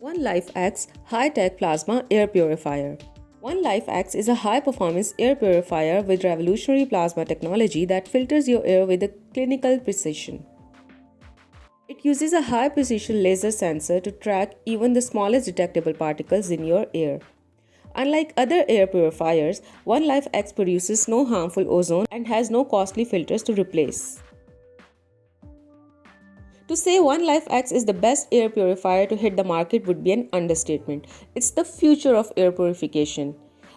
OneLifeX High-Tech Plasma Air Purifier. OneLifeX is a high-performance air purifier with revolutionary plasma technology that filters your air with a clinical precision. It uses a high-precision laser sensor to track even the smallest detectable particles in your air. Unlike other air purifiers, OneLifeX produces no harmful ozone and has no costly filters to replace. To say OneLifeX is the best air purifier to hit the market would be an understatement. It's the future of air purification.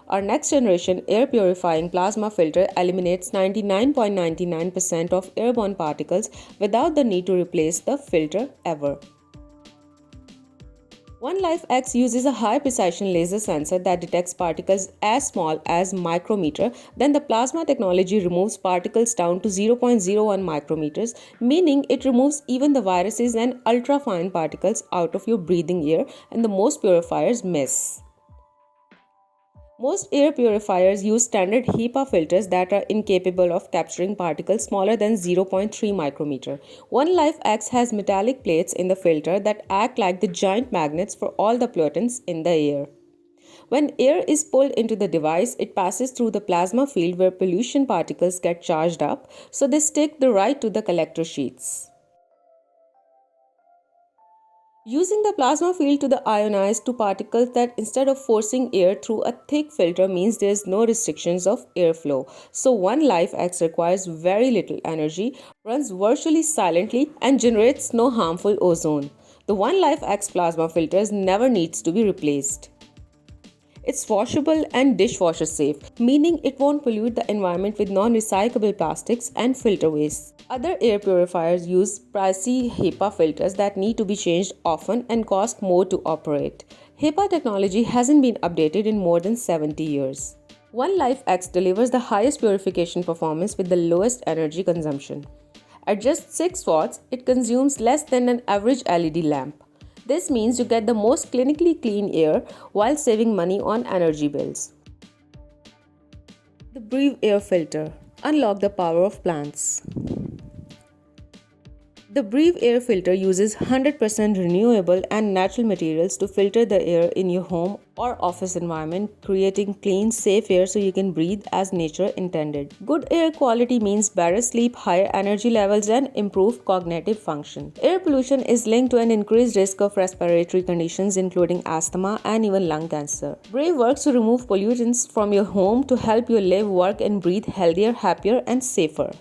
Our next generation air purifying plasma filter eliminates 99.99% of airborne particles without the need to replace the filter ever. OneLifeX uses a high precision laser sensor that detects particles as small as micrometer. Then the plasma technology removes particles down to 0.01 micrometers, meaning it removes even the viruses and ultrafine particles out of your breathing air and the most purifiers miss. Most air purifiers use standard HEPA filters that are incapable of capturing particles smaller than 0.3 micrometer. OneLifeX has metallic plates in the filter that act like the giant magnets for all the pollutants in the air. When air is pulled into the device, it passes through the plasma field where pollution particles get charged up, so they stick right to the collector sheets. Using the plasma field to the ionize to particles that instead of forcing air through a thick filter means there is no restrictions of airflow. So OneLifeX requires very little energy, runs virtually silently and generates no harmful ozone. The OneLifeX plasma filters never needs to be replaced. It's washable and dishwasher safe, meaning it won't pollute the environment with non-recyclable plastics and filter waste. Other air purifiers use pricey HEPA filters that need to be changed often and cost more to operate. HEPA technology hasn't been updated in more than 70 years. OneLifeX delivers the highest purification performance with the lowest energy consumption. At just 6 watts, it consumes less than an average LED lamp. This means you get the most clinically clean air while saving money on energy bills. The Breathe Air Filter. Unlock the power of plants. The Breathe Air filter uses 100% renewable and natural materials to filter the air in your home or office environment, creating clean, safe air so you can breathe as nature intended. Good air quality means better sleep, higher energy levels, and improved cognitive function. Air pollution is linked to an increased risk of respiratory conditions including asthma and even lung cancer. Brave works to remove pollutants from your home to help you live, work, and breathe healthier, happier, and safer.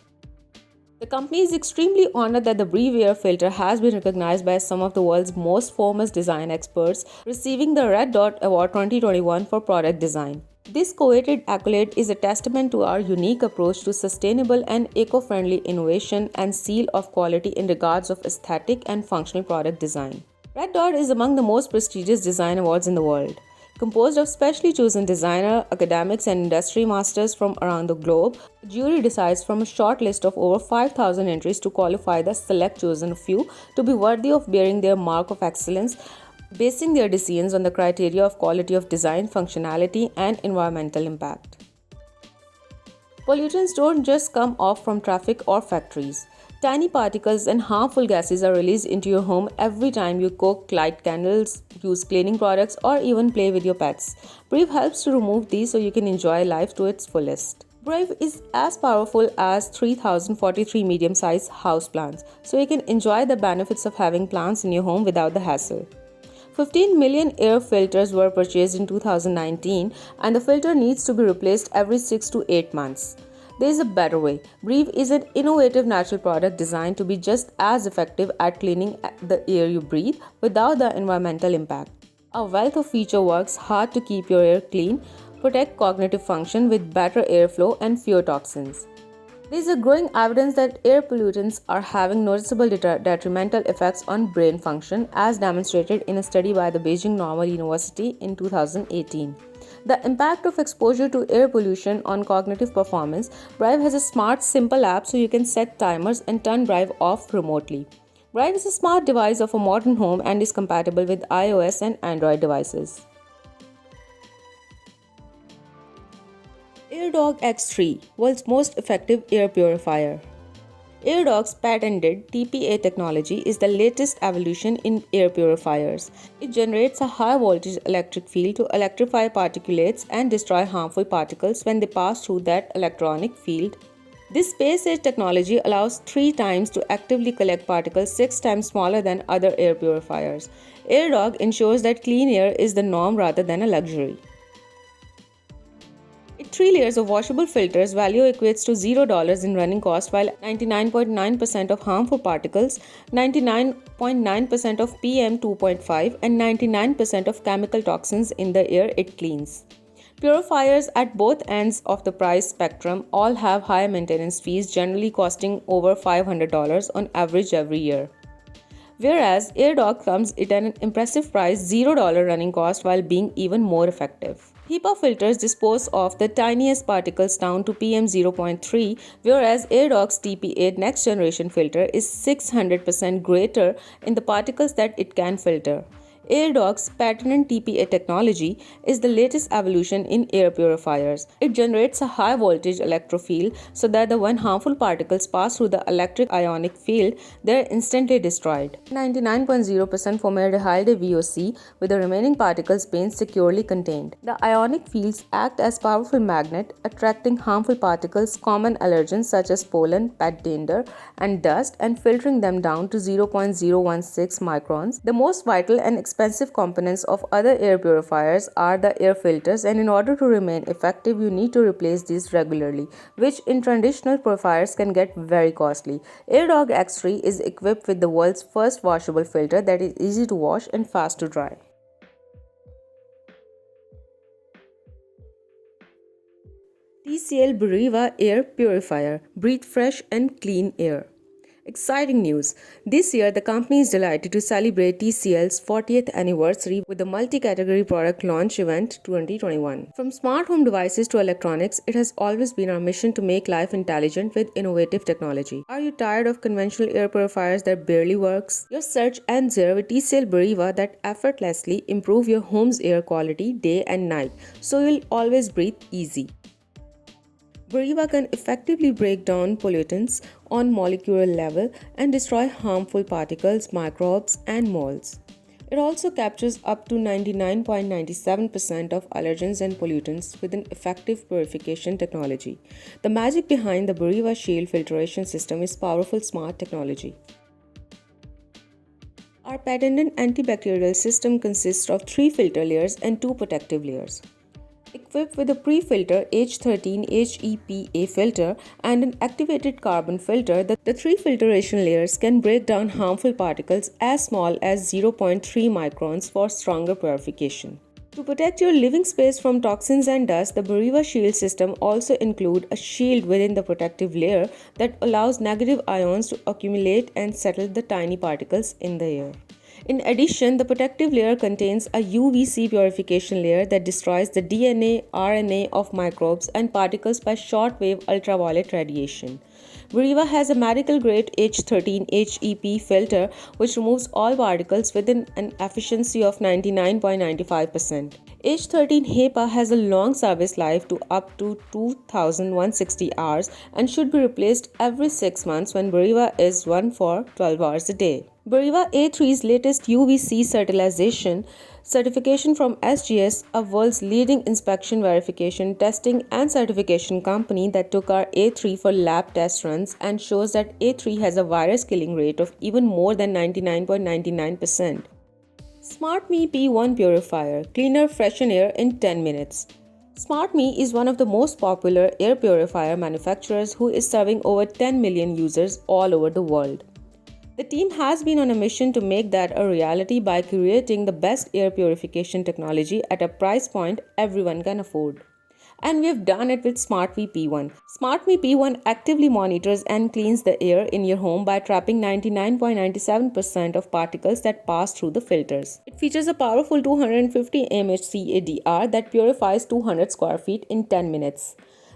The company is extremely honored that the Breathe Air filter has been recognized by some of the world's most famous design experts, receiving the Red Dot Award 2021 for product design. This coveted accolade is a testament to our unique approach to sustainable and eco-friendly innovation and seal of quality in regards of aesthetic and functional product design. Red Dot is among the most prestigious design awards in the world. Composed of specially chosen designers, academics, and industry masters from around the globe, the jury decides from a short list of over 5,000 entries to qualify the select chosen few to be worthy of bearing their mark of excellence, basing their decisions on the criteria of quality of design, functionality, and environmental impact. Pollutants don't just come off from traffic or factories. Tiny particles and harmful gases are released into your home every time you cook, light candles, use cleaning products, or even play with your pets. Brave helps to remove these so you can enjoy life to its fullest. Brave is as powerful as 3043 medium-sized houseplants, so you can enjoy the benefits of having plants in your home without the hassle. 15 million air filters were purchased in 2019, and the filter needs to be replaced every 6 to 8 months. There is a better way. Breathe is an innovative natural product designed to be just as effective at cleaning the air you breathe without the environmental impact. A wealth of features works hard to keep your air clean, protect cognitive function with better airflow and fewer toxins. There is a growing evidence that air pollutants are having noticeable detrimental effects on brain function, as demonstrated in a study by the Beijing Normal University in 2018. The impact of exposure to air pollution on cognitive performance. Brive has a smart, simple app so you can set timers and turn Brive off remotely. Brive is a smart device of a modern home and is compatible with iOS and Android devices. AirDog X3, world's most effective air purifier. AirDog's patented TPA technology is the latest evolution in air purifiers. It generates a high voltage electric field to electrify particulates and destroy harmful particles when they pass through that electronic field. This space age technology allows 3 times to actively collect particles 6 times smaller than other air purifiers. AirDog ensures that clean air is the norm rather than a luxury. With 3 layers of washable filters, value equates to $0 in running cost, while 99.9% of harmful particles, 99.9% of PM2.5, and 99% of chemical toxins in the air it cleans. Purifiers at both ends of the price spectrum all have high maintenance fees, generally costing over $500 on average every year. Whereas AirDog comes at an impressive price, $0 running cost, while being even more effective. HEPA filters dispose of the tiniest particles down to PM0.3, whereas AirDog's TPA next generation filter is 600% greater in the particles that it can filter. AirDog's patented TPA technology is the latest evolution in air purifiers. It generates a high voltage electrofield so that when harmful particles pass through the electric ionic field, they are instantly destroyed. 99.0% formaldehyde VOC with the remaining particles being securely contained. The ionic fields act as powerful magnet, attracting harmful particles, common allergens such as pollen, pet dander, and dust, and filtering them down to 0.016 microns. The most vital and expensive components of other air purifiers are the air filters, and in order to remain effective, you need to replace these regularly, which in traditional purifiers can get very costly. AirDog X3 is equipped with the world's first washable filter that is easy to wash and fast to dry. TCL Briva Air Purifier. Breathe fresh and clean air. Exciting news! This year, the company is delighted to celebrate TCL's 40th anniversary with the multi-category product launch event 2021. From smart home devices to electronics, it has always been our mission to make life intelligent with innovative technology. Are you tired of conventional air purifiers that barely works? Your search ends here with TCL Briva that effortlessly improve your home's air quality day and night, so you'll always breathe easy. Briva can effectively break down pollutants on molecular level and destroy harmful particles, microbes, and molds. It also captures up to 99.97% of allergens and pollutants with an effective purification technology. The magic behind the Briva Shield filtration system is powerful smart technology. Our patented antibacterial system consists of 3 filter layers and 2 protective layers. Equipped with a pre-filter H13 HEPA filter and an activated carbon filter, the 3 filtration layers can break down harmful particles as small as 0.3 microns for stronger purification. To protect your living space from toxins and dust, the Briva Shield system also includes a shield within the protective layer that allows negative ions to accumulate and settle the tiny particles in the air. In addition, the protective layer contains a UVC purification layer that destroys the DNA, RNA of microbes and particles by short-wave ultraviolet radiation. Briva has a medical-grade H13 HEP filter which removes all particles within an efficiency of 99.95%. H13 HEPA has a long service life to up to 2160 hours and should be replaced every 6 months when Briva is run for 12 hours a day. Briva A3's latest UVC certification from SGS, a world's leading inspection, verification, testing and certification company that took our A3 for lab test runs and shows that A3 has a virus killing rate of even more than 99.99%. SmartMe P1 Purifier. Cleaner, freshen air in 10 minutes. SmartMe is one of the most popular air purifier manufacturers who is serving over 10 million users all over the world. The team has been on a mission to make that a reality by creating the best air purification technology at a price point everyone can afford. And we've done it with SmartMe P1. SmartMe P1 actively monitors and cleans the air in your home by trapping 99.97% of particles that pass through the filters. It features a powerful 250 mAh CADR that purifies 200 square feet in 10 minutes.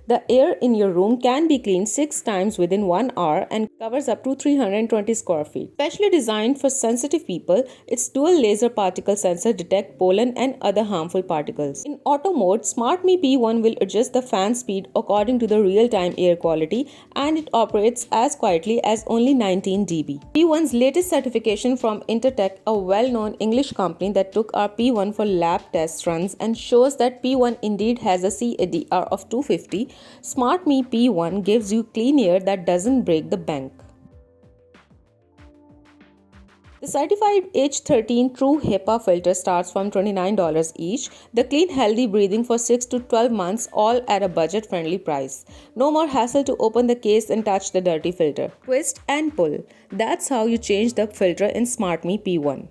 The air in your room can be cleaned 6 times within 1 hour and covers up to 320 square feet. Specially designed for sensitive people, its dual laser particle sensor detect pollen and other harmful particles. In auto mode, SmartMe P1 will adjust the fan speed according to the real-time air quality, and it operates as quietly as only 19 dB. P1's latest certification from Intertech, a well-known English company that took our P1 for lab test runs, and shows that P1 indeed has a CADR of 250. SmartMe P1 gives you clean air that doesn't break the bank. The certified H13 True HEPA filter starts from $29 each. The clean healthy breathing for 6 to 12 months, all at a budget friendly price. No more hassle to open the case and touch the dirty filter. Twist and pull. That's how you change the filter in SmartMe P1.